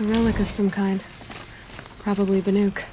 A relic of some kind. Probably Banuk.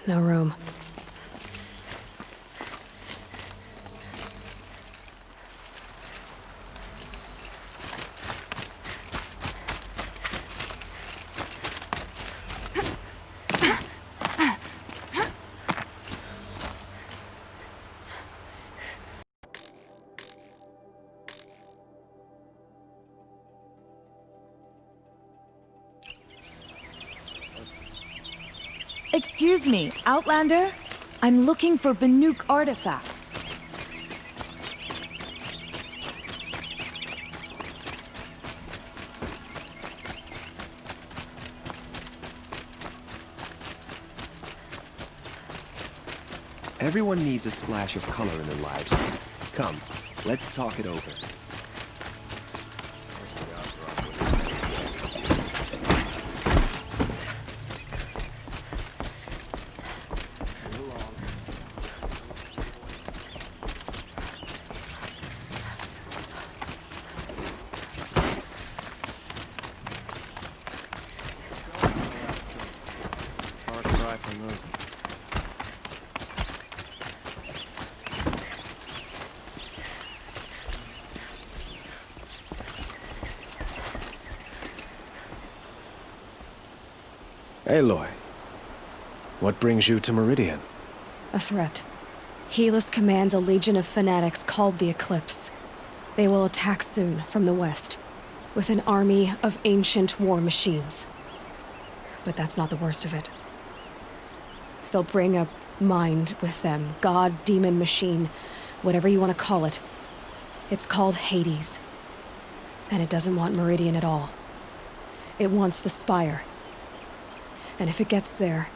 No room. Excuse me, Outlander? I'm looking for Banuk artifacts. Everyone needs a splash of color in their lives. Come, let's talk it over. Aloy, what brings you to Meridian? A threat. Helis commands a legion of fanatics called the Eclipse. They will attack soon from the west, with an army of ancient war machines. But that's not the worst of it. They'll bring a mind with them, god, demon, machine, whatever you want to call it. It's called Hades. And it doesn't want Meridian at all. It wants the Spire. And if it gets there,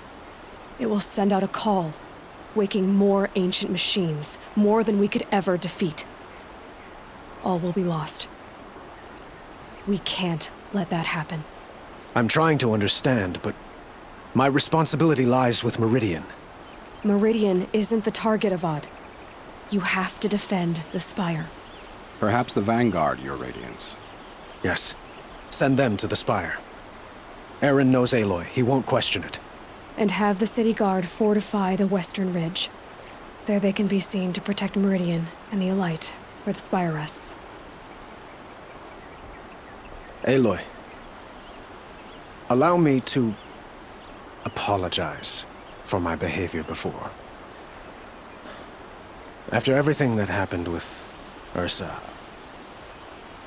it will send out a call, waking more ancient machines, more than we could ever defeat. All will be lost. We can't let that happen. I'm trying to understand, but my responsibility lies with Meridian. Meridian isn't the target, Avad. You have to defend the Spire. Perhaps the Vanguard, Your Radiance. Yes. Send them to the Spire. Aaron knows Aloy. He won't question it. And have the city guard fortify the western ridge. There they can be seen to protect Meridian and the Elite, where the Spire rests. Aloy, allow me to apologize for my behavior before. After everything that happened with Ursa,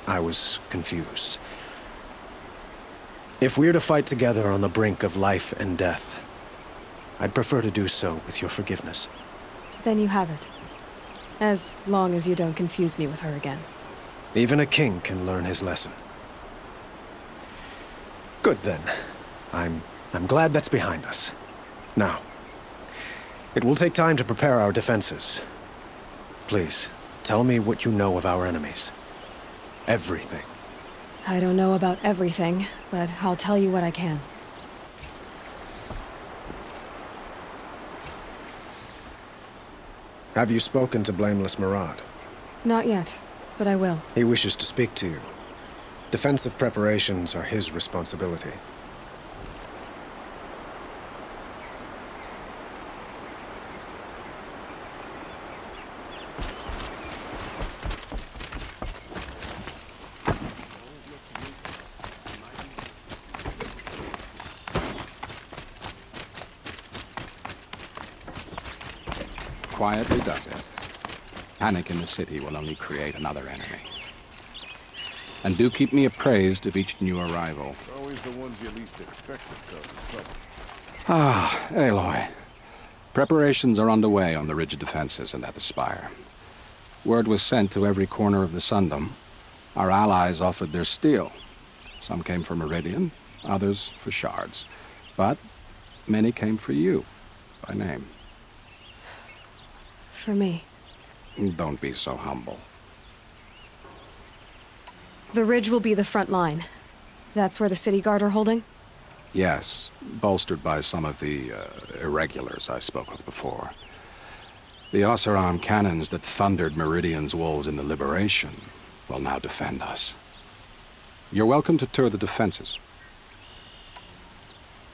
I was confused. If we're to fight together on the brink of life and death, I'd prefer to do so with your forgiveness. Then you have it. As long as you don't confuse me with her again. Even a king can learn his lesson. Good then. I'm glad that's behind us. Now, it will take time to prepare our defenses. Please, tell me what you know of our enemies. Everything. I don't know about everything, but I'll tell you what I can. Have you spoken to Blameless Murad? Not yet, but I will. He wishes to speak to you. Defensive preparations are his responsibility. quietly does it. Panic in the city will only create another enemy. And do keep me appraised of each new arrival. Always the ones you least expect to cause trouble. Ah, Aloy. Preparations are underway on the ridge defenses and at the spire. Word was sent to every corner of the Sundom. Our allies offered their steel. Some came for Meridian, others for shards. But many came for you, by name. For me. Don't be so humble. The ridge will be the front line. That's where the city guard are holding? Yes, bolstered by some of the irregulars I spoke of before. The Oseram cannons that thundered Meridian's walls in the Liberation will now defend us. You're welcome to tour the defenses.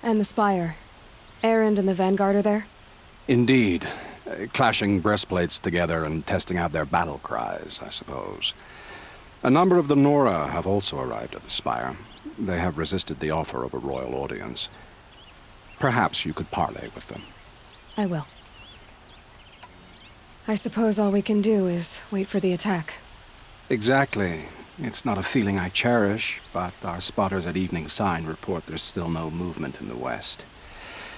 And the spire. Erend and the Vanguard are there? Indeed. Clashing breastplates together and testing out their battle cries, I suppose. A number of the Nora have also arrived at the spire. They have resisted the offer of a royal audience. Perhaps you could parley with them. I will. I suppose all we can do is wait for the attack. Exactly. It's not a feeling I cherish, but our spotters at Evening Sign report there's still no movement in the west.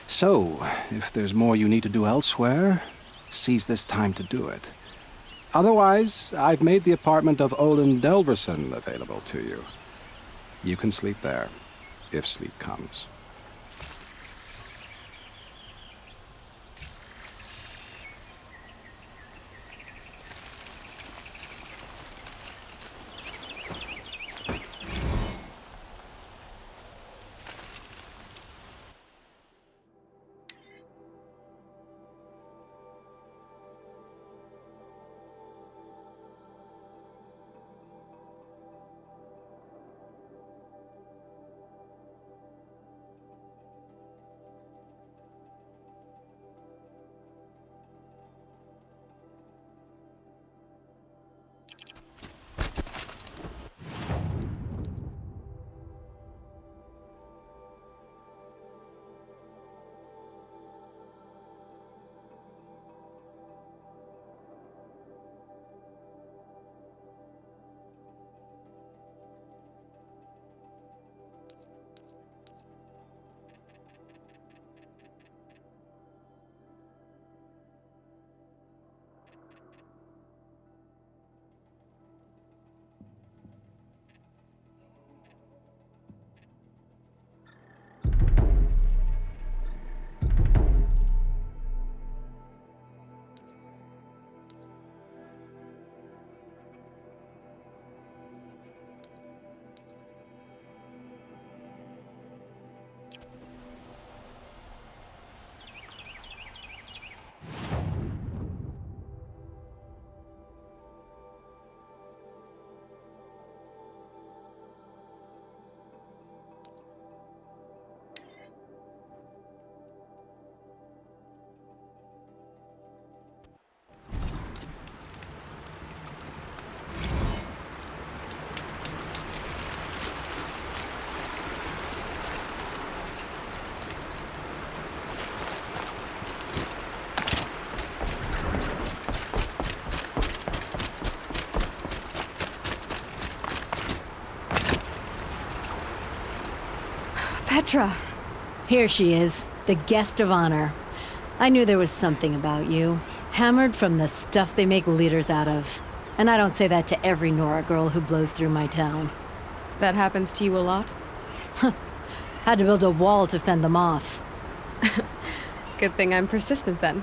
So, if there's more you need to do elsewhere, seize this time to do it. Otherwise, I've made the apartment of Olin Delverson available to you. You can sleep there, if sleep comes. Petra! Here she is, the guest of honor. I knew there was something about you. Hammered from the stuff they make leaders out of. And I don't say that to every Nora girl who blows through my town. That happens to you a lot? Had to build a wall to fend them off. Good thing I'm persistent then.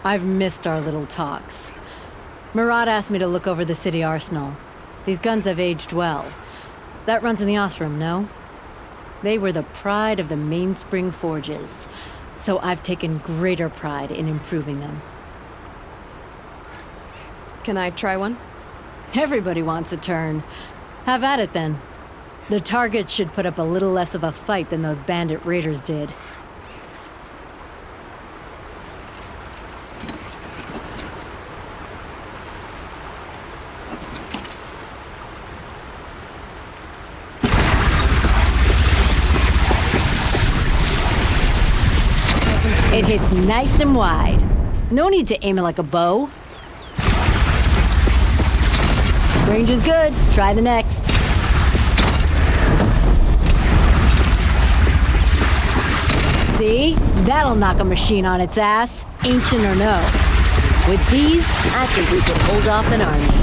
I've missed our little talks. Murad asked me to look over the city arsenal. These guns have aged well. That runs in the Osram, no? They were the pride of the Mainspring Forges, so I've taken greater pride in improving them. Can I try one? Everybody wants a turn. Have at it then. The targets should put up a little less of a fight than those bandit raiders did. It hits nice and wide. No need to aim it like a bow. Range is good. Try the next. See? That'll knock a machine on its ass, ancient or no. With these, I think we could hold off an army.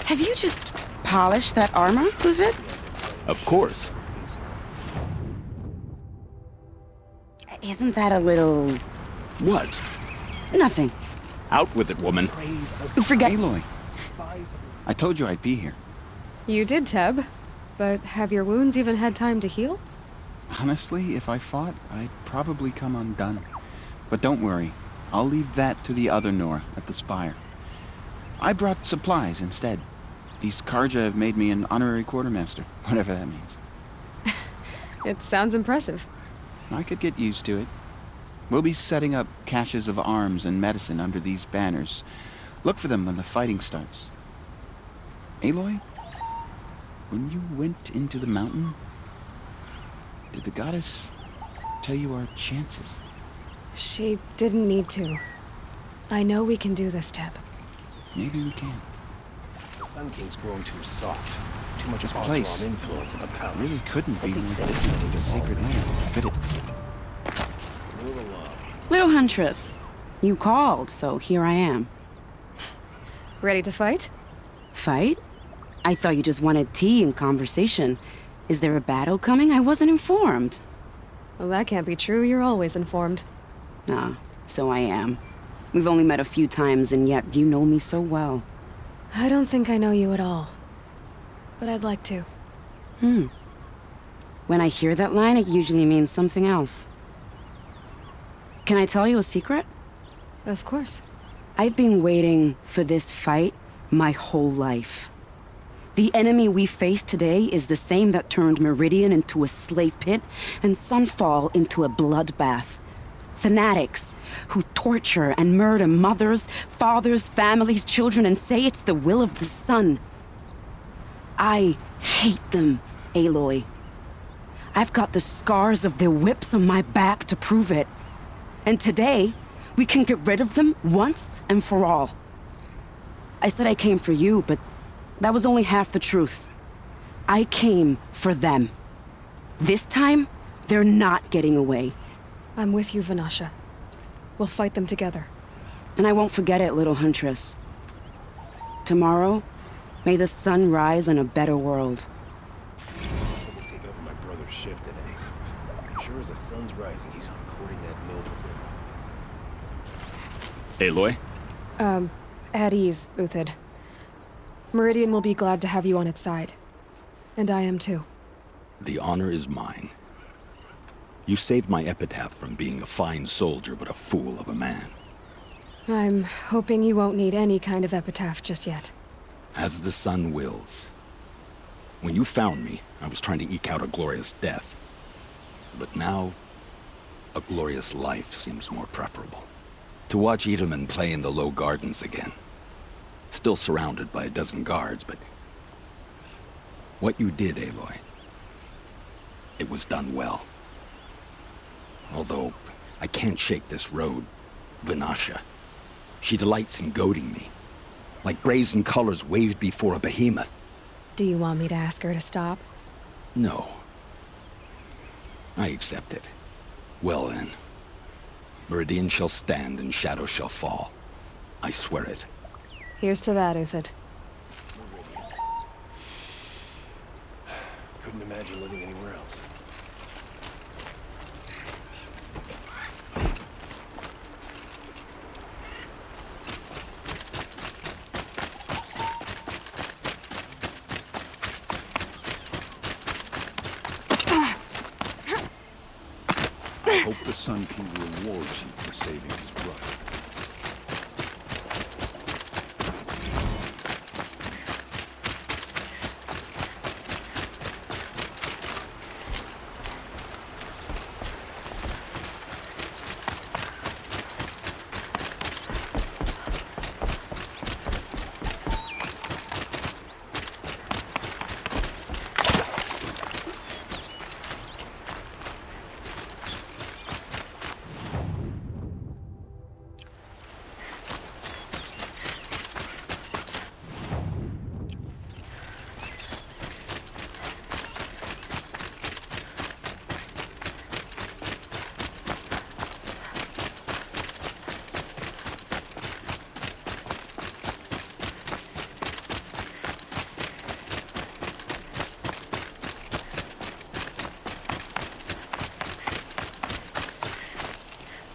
Have you just polished that armor with it? Of course. Isn't that a little... What? Nothing. Out with it, woman. Forget... Aloy, I told you I'd be here. You did, Teb. But have your wounds even had time to heal? Honestly, if I fought, I'd probably come undone. But don't worry. I'll leave that to the other Nora at the Spire. I brought supplies instead. These Karja have made me an honorary quartermaster, whatever that means. It sounds impressive. I could get used to it. We'll be setting up caches of arms and medicine under these banners. Look for them when the fighting starts. Aloy, when you went into the mountain, did the goddess tell you our chances? She didn't need to. I know we can do this, Teb. Maybe we can. The Sun King's growing too soft. Too much This Osram place influence in the palace. really couldn't be more different than sacred land, could it? Move along. Little Huntress, you called, so here I am. Ready to fight? Fight? I thought you just wanted tea and conversation. Is there a battle coming? I wasn't informed. Well, that can't be true. You're always informed. Ah, so I am. We've only met a few times, and yet you know me so well. I don't think I know you at all. But I'd like to. When I hear that line, it usually means something else. Can I tell you a secret? Of course. I've been waiting for this fight my whole life. The enemy we face today is the same that turned Meridian into a slave pit and Sunfall into a bloodbath. Fanatics who torture and murder mothers, fathers, families, children, and say it's the will of the sun. I hate them, Aloy. I've got the scars of their whips on my back to prove it. And today, we can get rid of them once and for all. I said I came for you, but that was only half the truth. I came for them. This time, they're not getting away. I'm with you, Vanasha. We'll fight them together. And I won't forget it, little Huntress. Tomorrow, may the sun rise in a better world. We'll take over my brother's shift today. Sure as the sun's rising, he's courting that mill. Aloy? At ease, Uthid. Meridian will be glad to have you on its side. And I am too. The honor is mine. You saved my epitaph from being a fine soldier, but a fool of a man. I'm hoping you won't need any kind of epitaph just yet. As the sun wills. When you found me, I was trying to eke out a glorious death. But now, a glorious life seems more preferable. To watch Edelman play in the low gardens again. Still surrounded by a dozen guards, but... what you did, Aloy, it was done well. Although, I can't shake this road, Vanasha. She delights in goading me. Like brazen colors waved before a behemoth. Do you want me to ask her to stop? No. I accept it. Well then. Meridian shall stand and shadow shall fall. I swear it. Here's to that, Uthid. Couldn't imagine living anywhere else. I hope the Sun King rewards you for saving his brother.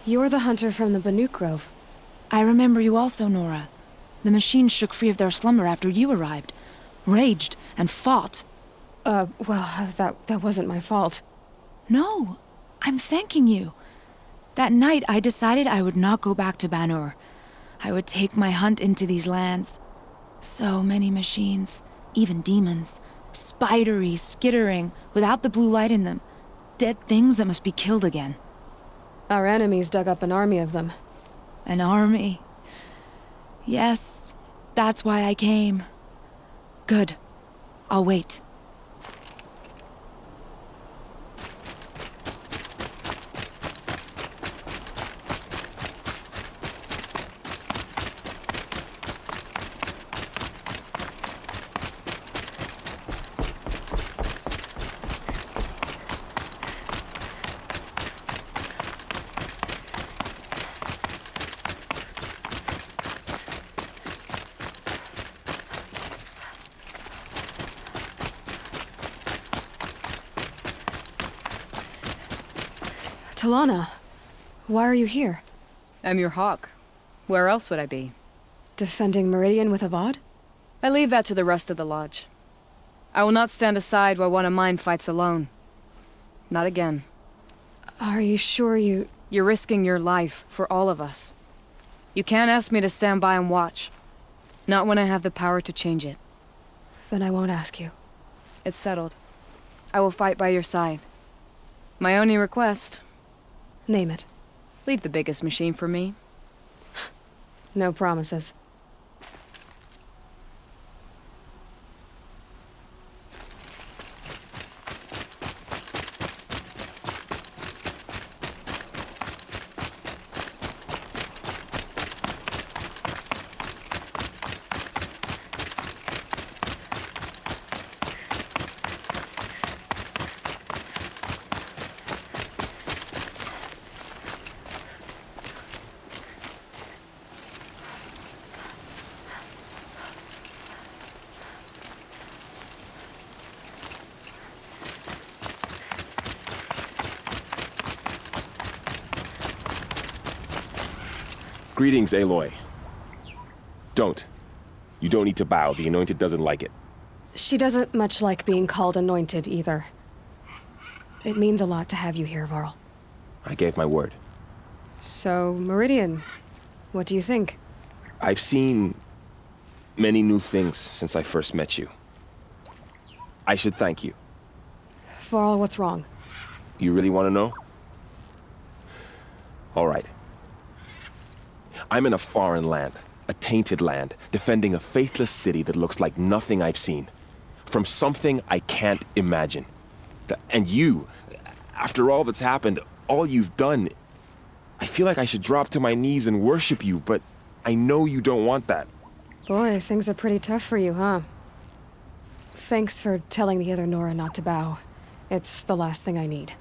You're the hunter from the Banuk Grove. I remember you also, Nora. The machines shook free of their slumber after you arrived. Raged and fought. That wasn't my fault. No, I'm thanking you. That night I decided I would not go back to Banur. I would take my hunt into these lands. So many machines, even demons. Spidery, skittering, without the blue light in them. Dead things that must be killed again. Our enemies dug up an army of them. An army? Yes, that's why I came. Good. I'll wait. Talana, why are you here? I'm your hawk. Where else would I be? Defending Meridian with Avad? I leave that to the rest of the lodge. I will not stand aside while one of mine fights alone. Not again. Are you sure you... You're risking your life for all of us. You can't ask me to stand by and watch. Not when I have the power to change it. Then I won't ask you. It's settled. I will fight by your side. My only request... Name it. Leave the biggest machine for me. No promises. Greetings, Aloy. Don't. You don't need to bow. The Anointed doesn't like it. She doesn't much like being called Anointed, either. It means a lot to have you here, Varl. I gave my word. So, Meridian, what do you think? I've seen many new things since I first met you. I should thank you. Varl, what's wrong? You really want to know? All right. I'm in a foreign land, a tainted land, defending a faithless city that looks like nothing I've seen. From something I can't imagine. And you, after all that's happened, all you've done, I feel like I should drop to my knees and worship you, but I know you don't want that. Boy, things are pretty tough for you, huh? Thanks for telling the other Nora not to bow. It's the last thing I need.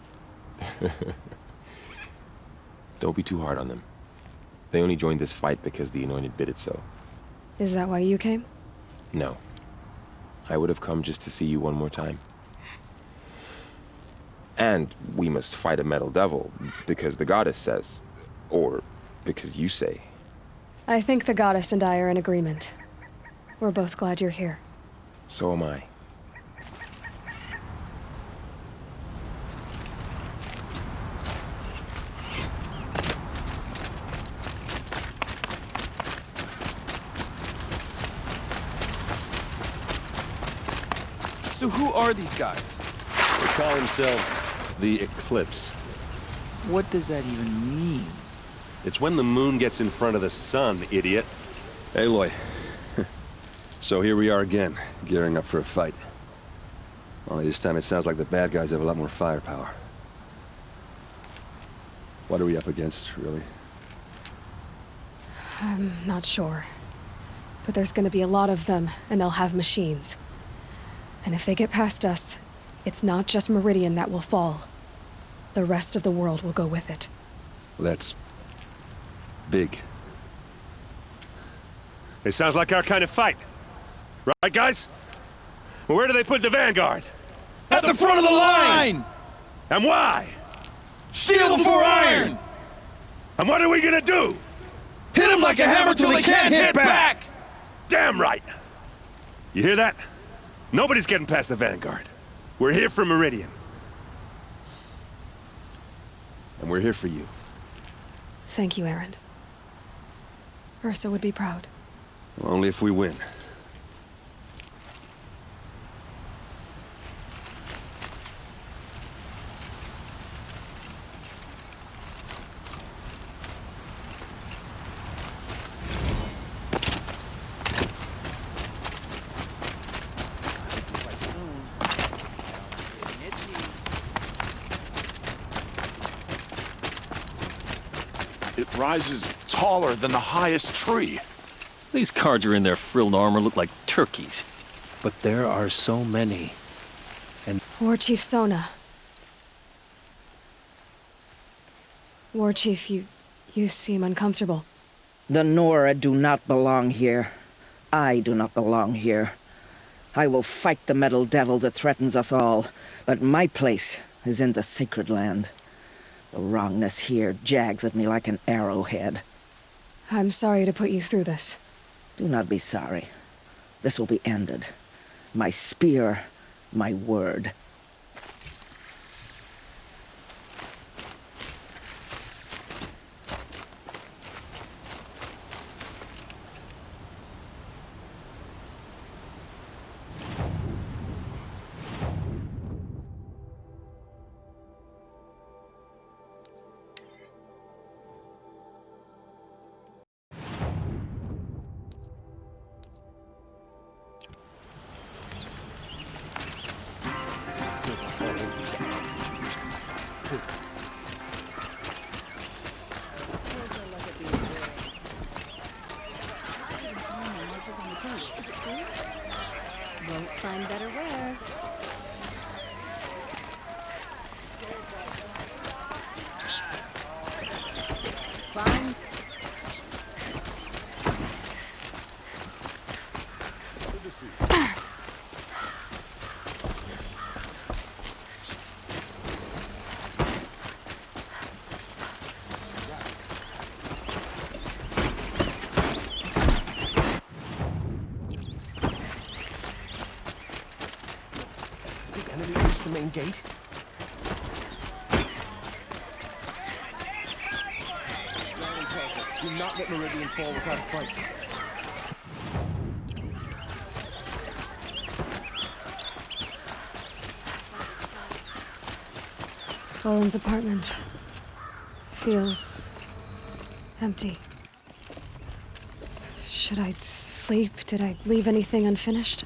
Don't be too hard on them. They only joined this fight because the Anointed bid it so. Is that why you came? No. I would have come just to see you one more time. And we must fight a metal devil, because the goddess says. Or because you say. I think the goddess and I are in agreement. We're both glad you're here. So am I. So who are these guys? They call themselves the Eclipse. What does that even mean? It's when the moon gets in front of the sun, idiot. Aloy. So here we are again, gearing up for a fight. Only this time it sounds like the bad guys have a lot more firepower. What are we up against, really? I'm not sure. But there's gonna be a lot of them, and they'll have machines. And if they get past us, it's not just Meridian that will fall. The rest of the world will go with it. That's big. It sounds like our kind of fight. Right, guys? Well, where do they put the Vanguard? At the front of the line! And why? Steel before iron! And what are we gonna do? Hit them like a hammer till they can't hit back! Damn right! You hear that? Nobody's getting past the Vanguard. We're here for Meridian. And we're here for you. Thank you, Erend. Ursa would be proud. Well, only if we win. It rises taller than the highest tree. These cards are in their frilled armor look like turkeys. But there are so many. War Chief Sona. War Chief, you seem uncomfortable. The Nora do not belong here. I do not belong here. I will fight the metal devil that threatens us all, but my place is in the sacred land. The wrongness here jags at me like an arrowhead. I'm sorry to put you through this. Do not be sorry. This will be ended. My spear, my word. Won't find better wares. Fine. The enemy reached the main gate? Do not let Meridian fall without a fight. Bowen's apartment feels empty. Should I sleep? Did I leave anything unfinished?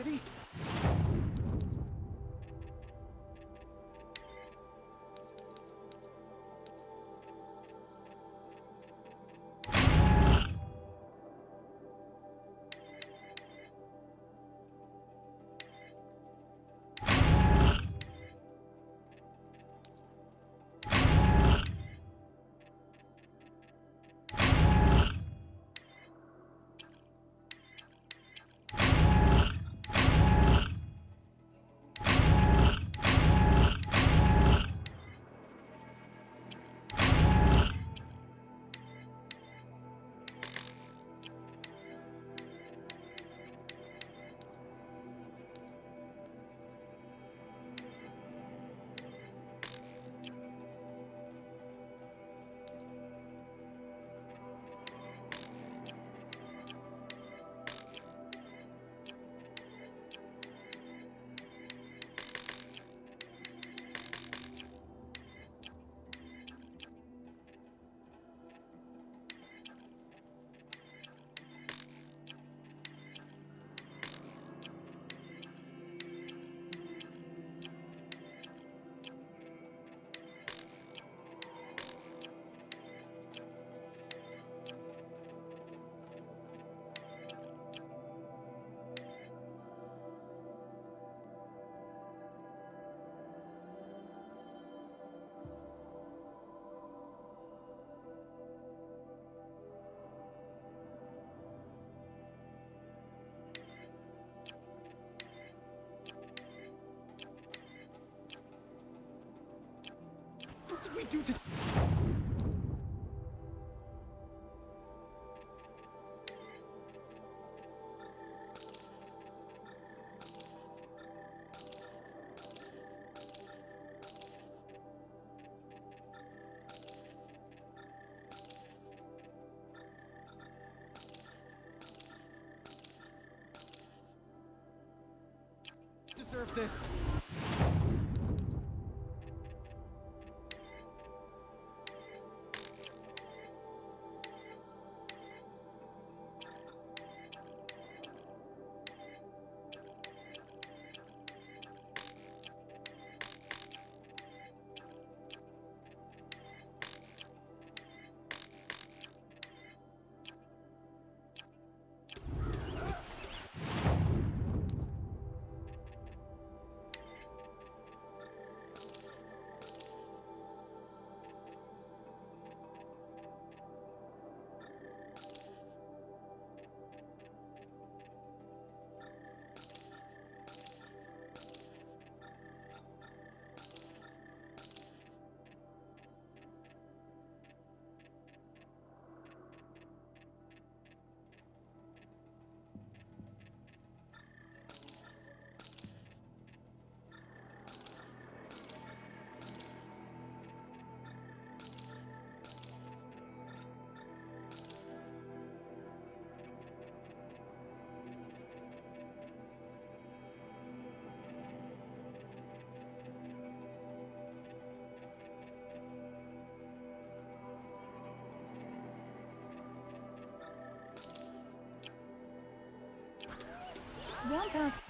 city? What did we do to... deserve this? Well past.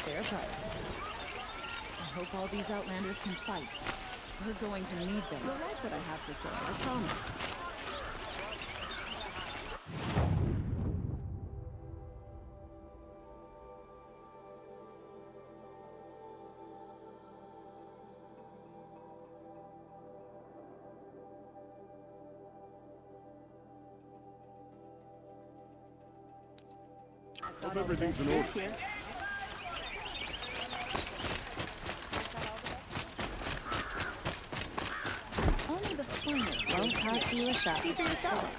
Fair price. I hope all these Outlanders can fight. We're going to need them. You'll like what I have to say, I promise. Hope everything's in order. Only the finest won't cost you a shot. See for yourself.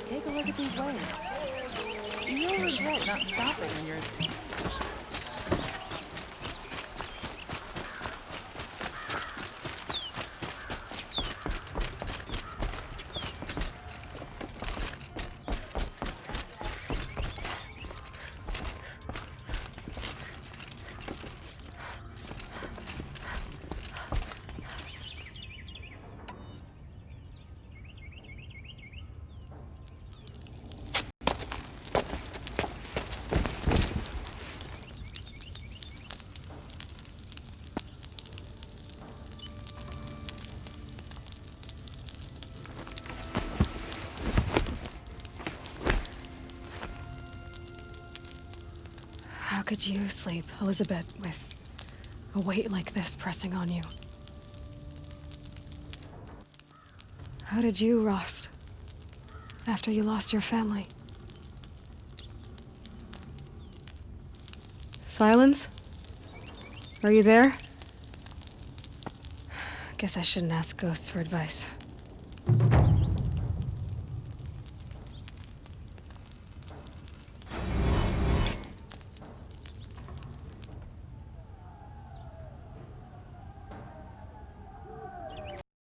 Take a look at these waves. You'll regret not stopping when you're... How could you sleep, Elizabeth, with a weight like this pressing on you? How did you, Rost? after you lost your family. Silence? Are you there? Guess I shouldn't ask ghosts for advice.